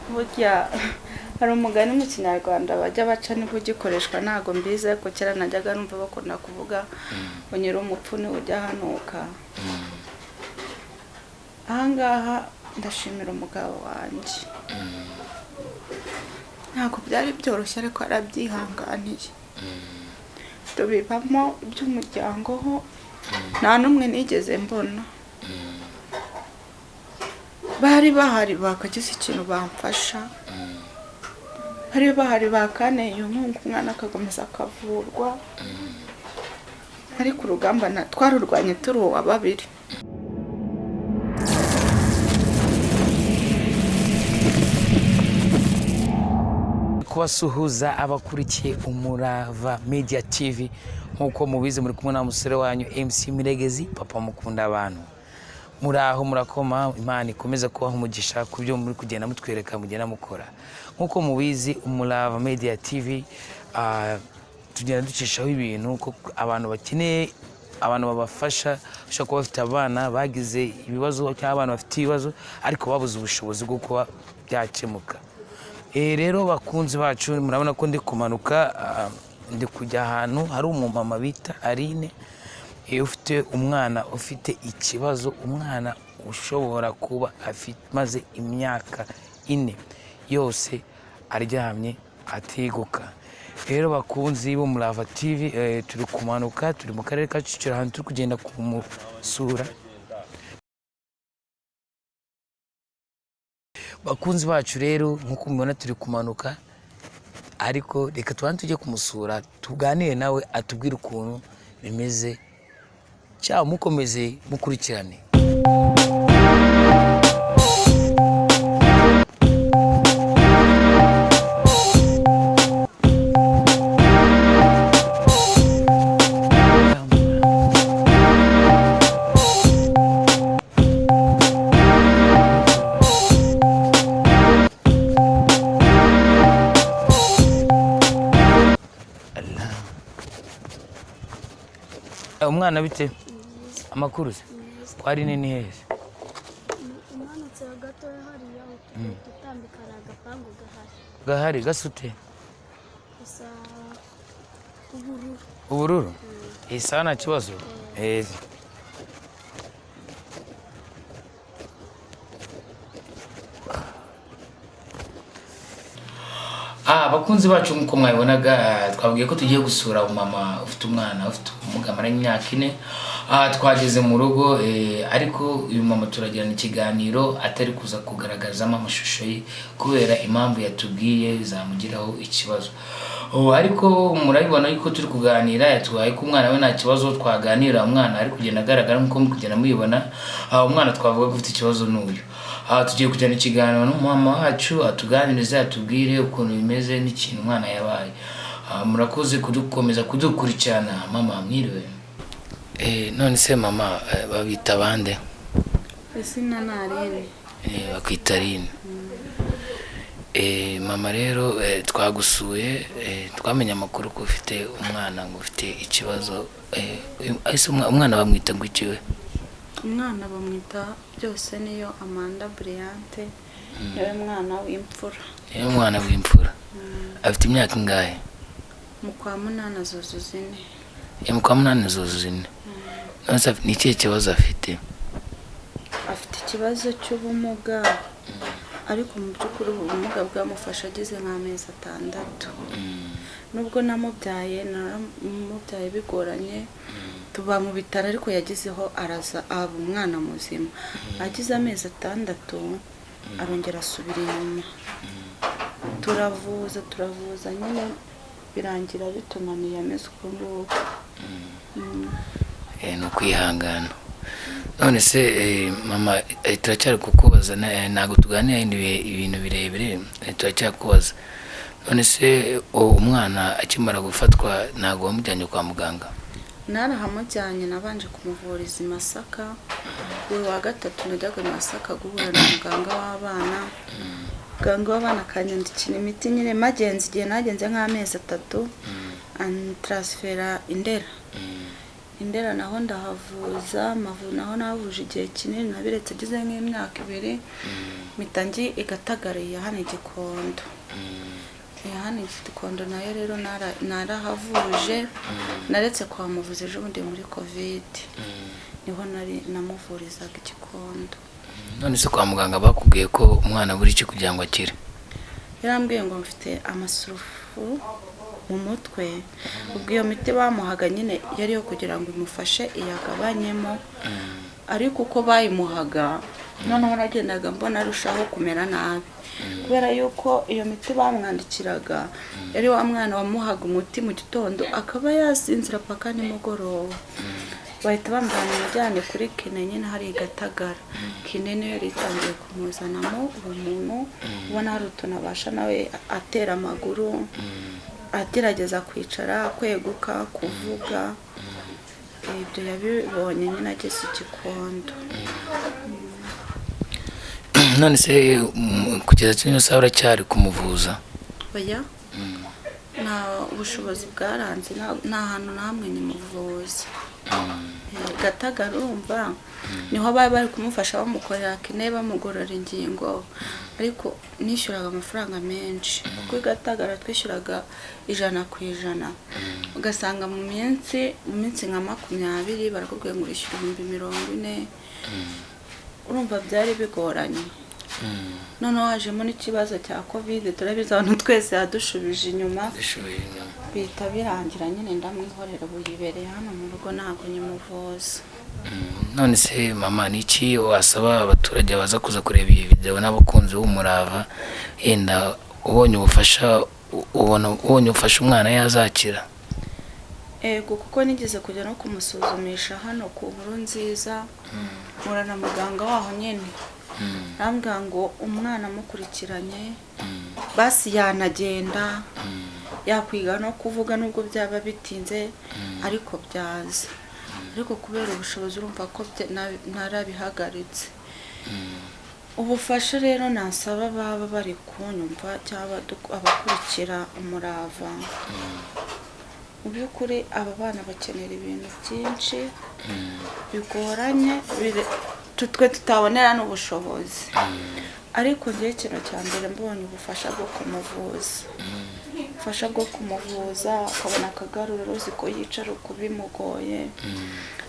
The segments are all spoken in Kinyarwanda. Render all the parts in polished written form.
burya hari umugani mu Kinyarwanda bajya baca niba ugikoreshwa ntago mbizi ariko kera najyaga numva bakunda kuvuga ngo nyiri umupfu ni ujya hanuka. Ahangaha ndashimira umugabo wanjye, ntabwo byari byoroshye ariko arabyihanganiye. Tubibamo iby'umuryango ho nta n'umwe nigeze mbona, bari bahari bakagize ikintu bamfasha, bari bahari bakaneye inkunga umwana akakomeza akavurwa, ariko urugamba twarurwanye turi uwa babiri. Kubasuhuza abakurikiye Umurava Media TV, nkuko mubizi muri kumwe na musore wanyu MC Miregezi, papa mukunda abantu. Muraho murakoma, Imana ikomeza kubaha umugisha ku byo muri kugenda mutwereka mugenda mukora. Nkuko mubizi Umurava Media TV tugenda ducishaho ibintu ko abantu bakeneye, abantu babafasha, ushaka kuba bafite abana bagize ibibazo cyangwa abana bafite ibibazo ariko babuze ubushobozi bwo kuba byakemuka. Rero bakunzi bacu murabona ko ndi kumanuka, ndi kujya ahantu hari umumama bita Aline, ufite umwana ufite ikibazo, umwana ushobora kuba afite maze imyaka 4 yose aryamye atiguka. Rero bakunzi b'Umurava TV, turi kumanuka, turi mu karere ka Kicukiro ahantu turi kugenda kumusura. Bakunzi bacu rero nkuko mubona turi kumanuka, ariko reka tubanze tujye kumusura tuganire nawe atubwire ukuntu bimeze, cyangwa mukomeze mukurikirane. Umwana bite amakuru se kwari nini heze umanutse gato hariya utambika agapangu gahari gasute gusa ubururu isa nta kibazo. Bakunzi bacu nkuko mwabibonaga, twabwiye ko tugiye gusura umama ufite umwana ufite ubumuga amaranye imyaka 4. Twageze mu rugo, ariko uyu mama turagirana ikiganiro atari kuza kugaragazamo amashusho ye kubera impamvu yatubwiye zamugiraho ikibazo. Ariko murabibona yuko turi kuganira, yatwaye ko umwana we nta kibazo twaganira, umwana ari kugenda agaragara nkuko muri kugenda mubibona. Umwana twavuga ko ufite ikibazo n'uyu. Tugiye kujyana ikiganiro n'umama wacu atuganirize, atubwire ukuntu bimeze n'ikintu umwana yabaye. Murakoze kudukomeza kudukurikirana. Mama mwiriwe. None se mama babita bande? Izina ni Aline. Bakwita Aline. Mama rero twagusuye, twamenye amakuru ko ufite umwana ngo ufite ikibazo. Umwana bamwita ngo ikiwe? Umwana bamwita byose niyo Amanda Briante, niwe mwana w'imfura. Niwe mwana w'imfura. Afite imyaka ingahe? Mu kwa 8 zuzuza 4. Mu kwa 8 zuzuza 4. None ni ikihe kibazo afite? Afite ikibazo cy'ubumuga, ariko mu by'ukuri ubumuga bwamufasha agize nk'amezi 6. Nubwo namubyaye bigoranye, tuba mu bitaro ariko yagizeho araza aba umwana muzima. Agize amezi 6 arongera asubira inyuma. Turavuza nyine birangira bitunaniye ameze uko nguko. No kwihangana. None se mama, turacyari kukubaza, ntago tuganira ibintu birebire, turacyakubaza. None se umwana akimara gufatwa ntago wamujyanye kwa muganga? Narahamujyanye, nabanje kumuvuriza i Masaka. Buri wa gatatu najyaga i Masaka guhura na muganga w'abana. Muganga w'abana akanyandikira imiti nyine magenzi, igihe nagenze nk'amezi 3 transfera Indera. Indera naho ndahavuza, Amavubi naho nahavuje igihe kinini, nabiretse agize nk'imyaka 2, mitangi igatagariye hano Gikondo. Hano Gikondo nayo rero narahavuje, naretse kwa muvuzi ejo bundi muri covid, niho nari namuvurizaga Gikondo. None se kwa muganga bakubwiye ko umwana buri iki kugira ngo akire? Yarambwiye ngo mfite amasurufu mu mutwe, ubwo iyo miti bamuhaga nyine yari yo kugira ngo imufashe iyagabanyemo, ariko uko bayimuhaga noneho nagendaga mbona arushaho kumera nabi, kubera yuko iyo miti bamwandikiraga yari wa mwana wamuhaga umuti mu gitondo akaba yasinzira paka nimugoroba, bahita bamujyana kuri kine nyine hari Gatagara. Kine niyo yari itangiye kumuzanamo umuntu, ubona hari utuntu abasha nawe atera amaguru, agerageza kwicara, kweguka, kuvuga. Ibyo yabibonye nyine ageze Gikondo. None se kugeza kino saha uracyari kumuvuza? Oya, nta ubushobozi bwaranze, nta hantu namwe nimuvuza. Gatagara urumva niho bari kumufasha bamukorera kine bamugorora ingingo, ariko nishyuraga amafaranga menshi, kuko Gatagara twishyuraga 100%, ugasanga mu minsi nka 20 barakubwiye ngo urishyura 40,000, urumva byari bigoranye. Noneho hajemo n'ikibazo cya covid, turabizi abantu twese yadushubije inyuma, bihita birangira nyine ndamwihorera, buyibereye hano mu rugo ntabwo nyimuvuza. None se mama, niki wasaba abaturage baza kuza kureba iyi video n'abakunzi b'Umurava, yenda ubonye ubufasha umwana yazakira? Kuko nigeze kujya no kumusuzumisha hano ku Nkuru Nziza, murana muganga waho nyene rambwira ngo umwana mukurikiranye basi yanagenda, yakwiga no kuvuga nubwo byaba bitinze, ariko byaza, ariko kubera ubushobozi urumva ko narabihagaritse. Ubufasha rero nasaba baba bari kunyumva cyangwa abakurikira Umurava, mu by'ukuri aba bana bakenera ibintu byinshi bigoranye, twe tutabonera n'ubushobozi, ariko ngiye ikintu cya mbere mbonye ubufasha bwo kumuvuza, akabona akagaruriro uzi ko yicara uko bimugoye,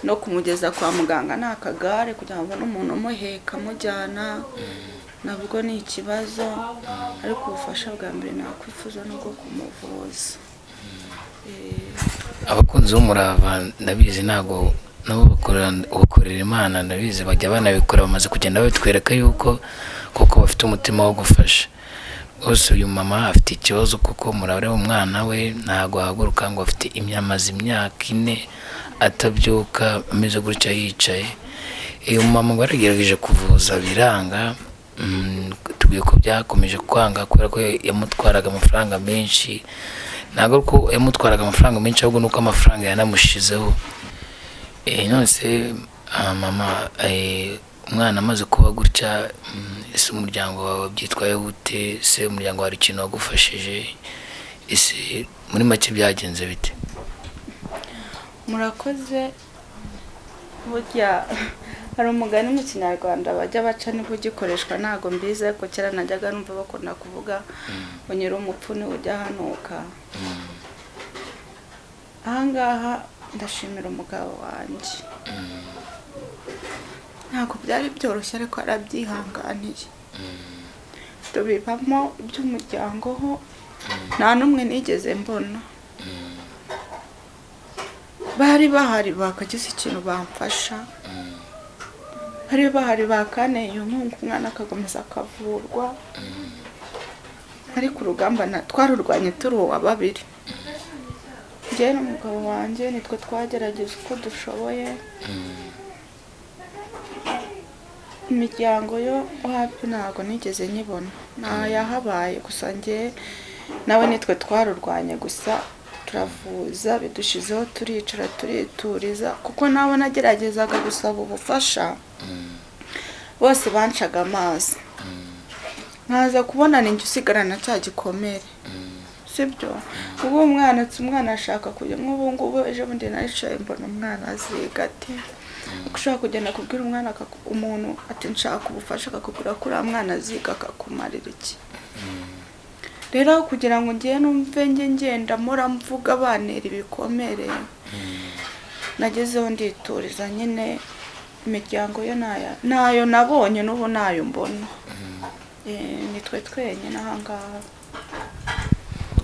no kumugeza kwa muganga nta kagare kugira ngo n'umuntu umuheka amujyana, nabwo ni ikibazo, ariko ubufasha bwa mbere nakwifuza no bwo kumuvuza. Abakunzi b'Umurava ndabizi ntago nabo bakorera Imana, ndabizi bajya banabikora, bamaze kugenda babitwereka yuko kuko bafite umutima wo gufasha. Bose uyu mama afite ikibazo kuko murabare umwana we ntago ahaguruka, ngo afite imyamazi imyaka 4 atabyuka, ameze gutya yicaye. Uyu mama baragerageje kuvuza biranga, tubwiye ko byakomeje kwanga kubera ko yamutwaraga amafaranga menshi. Ntago ko yamutwaraga amafaranga menshi, ahubwo nuko amafaranga yanamushizeho. None se mama, umwana amaze kuba gutya, ese umuryango wawe byitwaye gute? Se umuryango hari ikintu wagufashije? Ese muri make byagenze bite? Murakoze. Burya hari umugani mu Kinyarwanda bajya baca n'ibugikoreshwa, ntago mbize ko kera najyaga numva bakunda kuvuga ngo nyira umupfu ni ujya hanuka. Ahangaha ndashimira umugabo wanjye, ntabwo byari byoroshye ariko arabyihanganiye. Tubibamo iby'umuryango ho nta n'umwe nigeze mbona, bari bahari bakagize ikintu bamfasha, bari bahari bakaneye inkunga umwana akakomeza akavurwa, ariko urugamba twarurwanye turi uwa babiri, njye n'umugabo wanjye nitwe twagerageje uko dushoboye. Imiryango yo hafi ntabwo nigeze nyibona, yahabaye gusa njye nawe nitwe twarurwanye, gusa turavuza bidushizeho, turicara turituriza, kuko nabo nageragezaga gusaba ubufasha bose bancaga amazi, nkaza kubona ninjye usigarana cya gikomere, sibyo ubu umwana ashaka kujya nk'ubu ngubu ejo bundi naricaye mbona umwana aziga ati ushaka kugenda kubwira umwana umuntu ati nshaka ubufasha akakubwira ko uriya mwana aziga akakumarira iki rero kugira ngo ngiye numve ngenda mura mvuga banera ibikomere nagezeho ndituriza nyine imiryango yo nayo nabonye n'ubu nayo mbona nitwe twenyine ahangaha.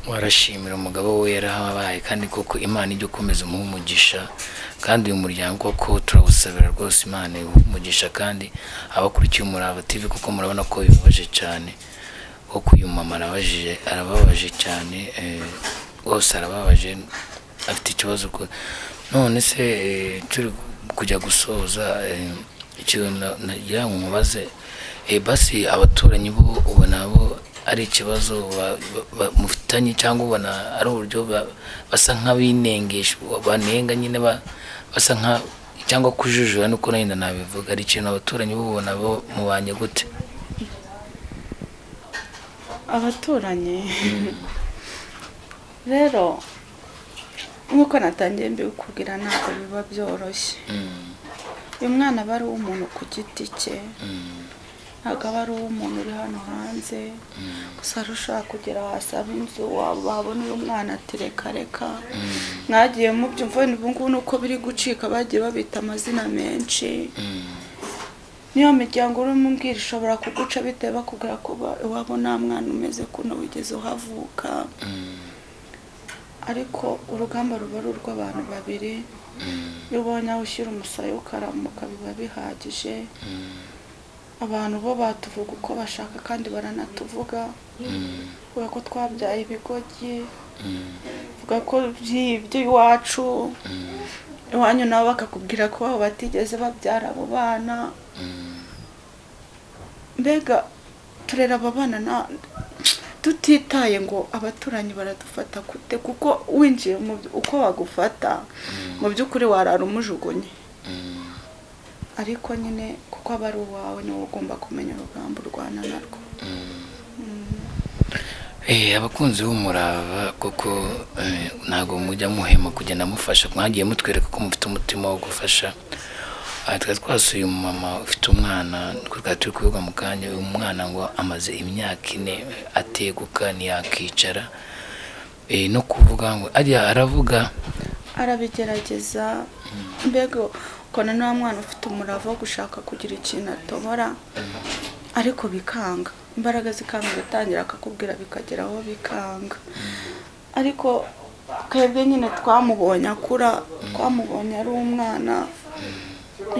warashimira umugabo we yarahabaye kandi koko Imana ijye ukomeza umuha umugisha kandi uyu muryango ko turawusabira rwose Imana umugisha kandi abakurikiye Umurava TV kuko murabona ko bibabaje cyane kuko uyu mama arababaje cyane rwose arababaje afite ikibazo none se turi kujya gusoza icyo nagira ngo mubaze basi abaturanyi bo ubona bo ari ikibazo mufitanye cyangwa ubona ari uburyo basa nk'abinengesha banenga nyine basa nka cyangwa kujujura nuko nenda nabivuga ari ikintu abaturanyi bo ubona bo mubanye gute? Abaturanyi rero nkuko natangiye mbikubwira ntabwo biba byoroshye. Uyu mwana aba ari umuntu ku giti cye ntabwo aba ari umuntu uri hano hanze gusa arashaka kugera hasi ab'inzu babona uyu mwana ati reka mwagiye mubyumva ubu ngubu nuko biri gucika bagiye babita amazina menshi niyo miryango urimo umbwira ishobora kuguca bitewe bakubwira ko iwabo nta mwana umeze kuno wigeze uhavuka ariko urugamba ruba ari urw'abantu babiri iyo ubonye aho ushyira umusaya ukaramuka biba bihagije. Abantu bo batuvuga uko bashaka kandi baranatuvuga vuga ko twabyaye ibigogi vuga ko byibyo iwacu iwanyu nabo bakakubwira ko babo batigeze babyara abo bana mbega turera aba bana tutitaye ngo abaturanyi baradufata gute kuko winjiye uko bagufata mu by'ukuri warara umujugunye ariko nyine kuko aba ari uwawe niwe ugomba kumenya urugamba urwana narwo. Abakunzi b'Umurava kuko ntabwo mujya muhema kugenda mufasha mwagiye mutwereka ko mufite umutima wo gufasha. Twari twasuye umumama ufite umwana twari turi kuvuga mu kanya uyu mwana ngo amaze imyaka 4 ateguka ntiyakicara no kuvuga ngo aravuga arabigerageza mbega kona nta mwana ufite umurava wo gushaka kugira ikintu atobora ariko bikanga imbaraga zikanga gutangira akakubwira bikagera aho bikanga ariko twebwe nyine twamubonye akura twamubonye ari umwana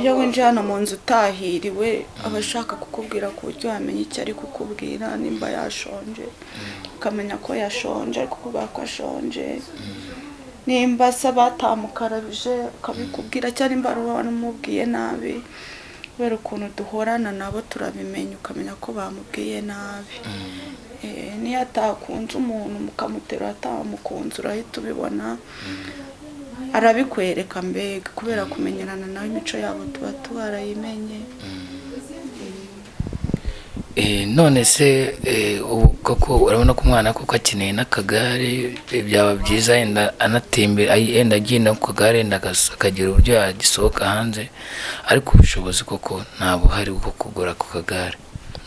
iyo winjiye hano mu nzu utahiriwe abashaka kukubwira ku buryo wamenya icyo ari kukubwira nimba yashonje ukamenya ko yashonje ari kukubwira ko ashonje nimba se batamukarabije ukabikubwira cyangwa nimba baramubwiye nabi kubera ukuntu duhorana nabo turabimenya ukamenya ko bamubwiye nabi. Niyo atakunze umuntu mukamutera atamukunze urahita ubibona arabikwereka mbega kubera kumenyerana nawe imico yabo tuba twarayimenye. None se koko urabona ko umwana koko akeneye n'akagare byaba byiza yenda anatembera yenda agenda ku kagare yenda akagira uburyo yagisohoka hanze ariko ubushobozi koko nta buhari bwo kugura ku kagare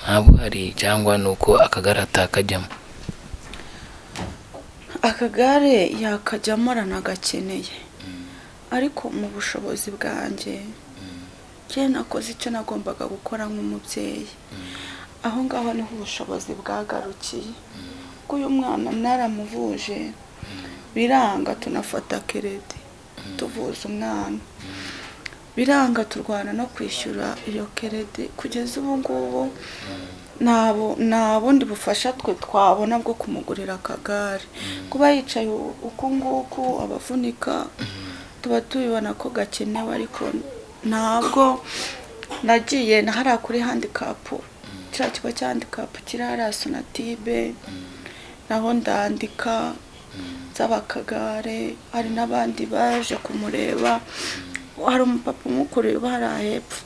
nta buhari cyangwa nuko akagare atakajyamo? Akagare yakajyamo aranagakeneye ariko mu bushobozi bwanjye njye nakoze icyo nagombaga gukora nk'umubyeyi aho ngaho niho ubushobozi bwagarukiye ko uyu mwana naramuvuje biranga tunafata keredi tuvuza umwana biranga turwana no kwishyura iyo keredi kugeza ubu ngubu nta bundi bufasha twe twabona bwo kumugurira akagare kuba yicaye uku nguku abavunika tuba tubibona ko gakenewe ariko ntabwo nagiye hariya kuri handikapu kiriya kigo cya handikapu kiri hariya Sonatibe naho ndandika nsaba akagare hari n'abandi baje kumureba hari umupapa umukuriye hariya hepfo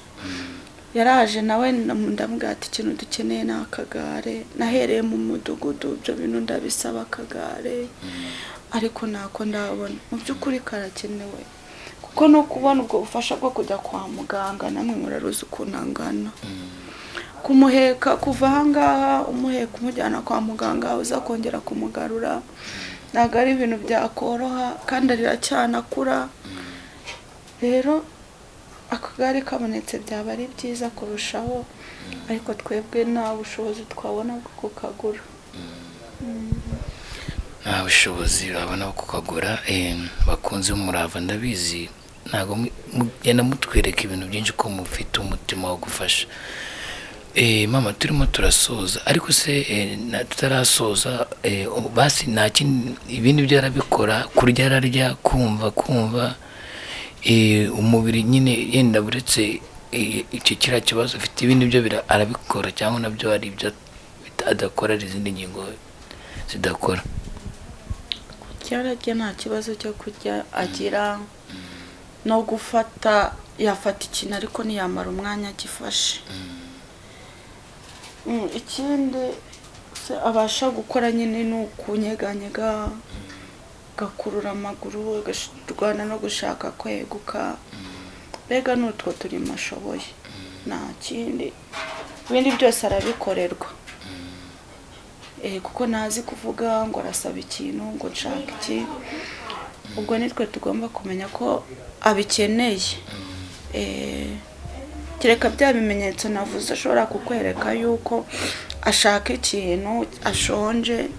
yaraje nawe ndamubwira ati ikintu dukeneye ni akagare, nahereye mu mudugudu ibyo bintu ndabisaba akagare ariko ntako ndabona. Mu by'ukuri karakenewe kuko no kubona ubwo bufasha bwo kujya kwa muganga namwe muraruzi ukuntu angana, kumuheka kuva ahangaha umuheka umujyana kwa muganga uza kongera kumugarura ntabwo ari ibintu byakoroha kandi aracyanakura. Rero akagare kabonetse byaba ari byiza kurushaho, ariko twebwe nta bushobozi twabona bwo kukagura. nta bushobozi babona bwo kukagura. Bakunze umurava ndabizi ntabwo mugenda mutwereka ibintu byinshi ko mufite umutima wo gufasha. Mama turimo turasoza ariko se tutarasoza basi nta kindi ibindi byo arabikora, kurya ararya, kumva umubiri nyine yenda buretse icyo kiriya kibazo ufite ibindi byo arabikora cyangwa nabyo hari ibyo adakora ari izindi ngingo zidakora? Kurya nta kibazo cyo kurya agira, no gufata yafata ikintu ariko ntiyamara umwanya agifashe. Ikindi abasha gukora nyine ni ukunyeganyega, gakurura amaguru, agashyirwana no gushaka kweguka. Mbega n'utwo turimo ashoboye, nta kindi, ibindi byose arabikorerwa. Kuko ntazi kuvuga ngo arasaba ikintu ngo nshaka iki, ubwo nitwe tugomba kumenya ko abikeneye. Kereka bya bimenyetso navuze ashobora kukwereka yuko ashaka ikintu, ashonje,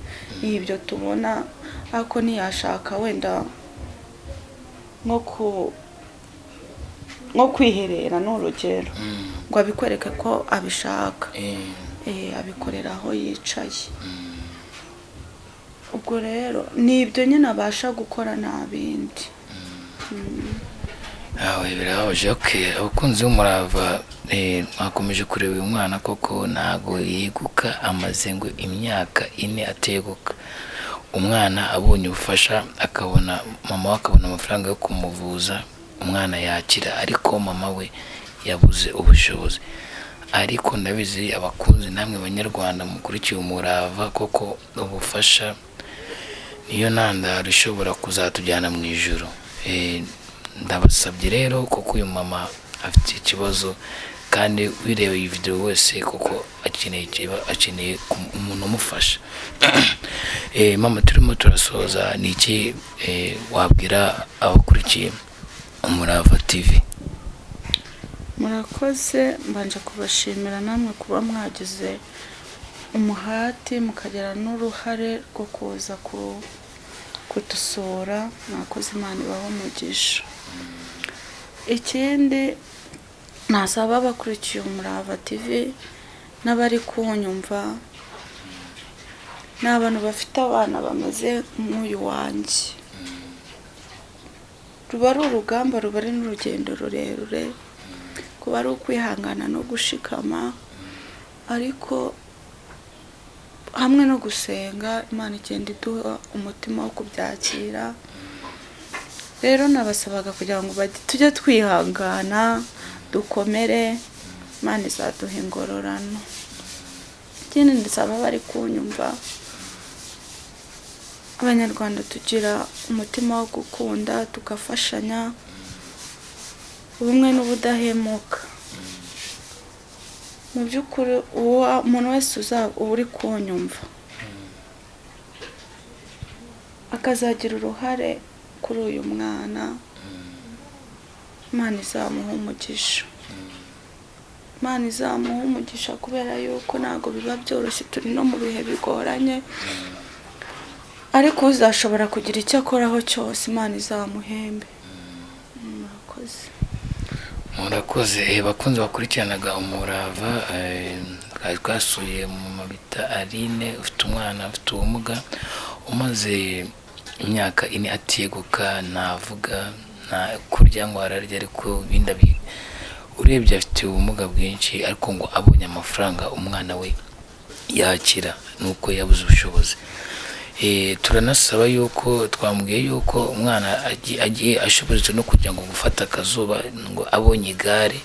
n'ibyo tubona, ariko ntiyashaka wenda nko kwiherera n'urugero ngo abikwereke ko abishaka. Abikorera aho yicaye. Ubwo rero nibyo nyine abasha gukora nta bindi. Birabaje. Abakunzi b'umurava mwakomeje kureba uyu mwana koko ntago yeguka, amaze ngo imyaka 4 ateguka. Umwana abonye ubufasha akabona mama we akabona amafaranga yo kumuvuza, umwana yakira, ariko mama we yabuze ubushobozi. Ariko ndabizi abakunzi namwe banyarwanda mukurikiye umurava koko ubufasha niyo ntandaro ishobora kuzatujyana mu ijuru. Ndabasabye rero kuko uyu mama afite ikibazo kandi wireba iyi video wese kuko akeneye umuntu umufasha. Mama turimo turasoza, niki wabwira abakurikiye umurava TV? Murakoze, mbanje kubashimira namwe kuba mwagize umuhati mukagira n'uruhare rwo kuza kudusura. Mwakoze, Imana ibahe umugisha. Ikindi nasaba abakurikiye umurava TV n'abari kunyumva, n'abantu bafite abana bamaze nk'uyu wanjye, ruba ari urugamba, ruba ari n'urugendo rurerure, kuba ari ukwihangana no gushikama, ariko hamwe no gusenga Imana igenda iduha umutima wo kubyakira. Rero nabasabaga kugira ngo tujye twihangana, dukomere, Imana izaduha ingororano. Ikindi ndasaba bari kunyumva, Abanyarwanda tugira umutima wo gukunda, tugafashanya, ubumwe n'ubudahemuka. Mu by'ukuri umuntu wese uri kunyumva akazagira uruhare kuri uyu mwana, Imana izamuha umugisha. Imana izamuha umugisha kubera yuko ntago biba byoroshye, turi no mu bihe bigoranye, ariko uzashobora kugira icyo akoraho cyose Imana izamuhembe. Murakoze. Bakunze bakurikiranaga umurava, twasuye mu mabita Aline ufite umwana ufite ubumuga umaze imyaka 4 ateguka, navuga nta kurya ngo ararya, ariko ibindi urebye afite ubumuga bwinshi, ariko ngo abonye amafaranga umwana we yakira nuko yabuze ubushobozi. Turanasaba yuko twamubwiye yuko umwana agiye ashobora no kujya ngo gufata akazuba, ngo abonye igare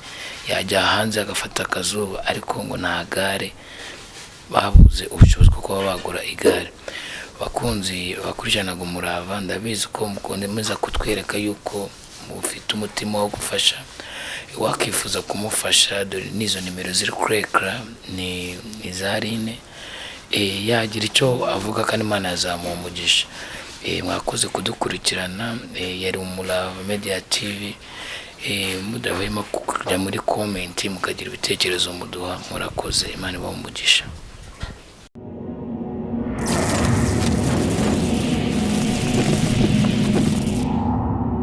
yajya hanze agafata akazuba, ariko ngo nta gare, babuze ubushobozi bwo kuba bagura igare. Bakunzi bakurikiranaga Umurava, ndabizi ko mukundemeza kutwereka yuko mufite umutima wo gufasha. Wakifuza kumufasha, dore nizo nimero ziri kuri ekara, ni Zarine. Yagira icyo avuga kandi Imana yazamuha umugisha. Mwakoze kudukurikirana. Yari Umurava Media TV. Mudahwema kujya muri comment mukagira ibitekerezo muduha. Murakoze, Imana ibahe umugisha.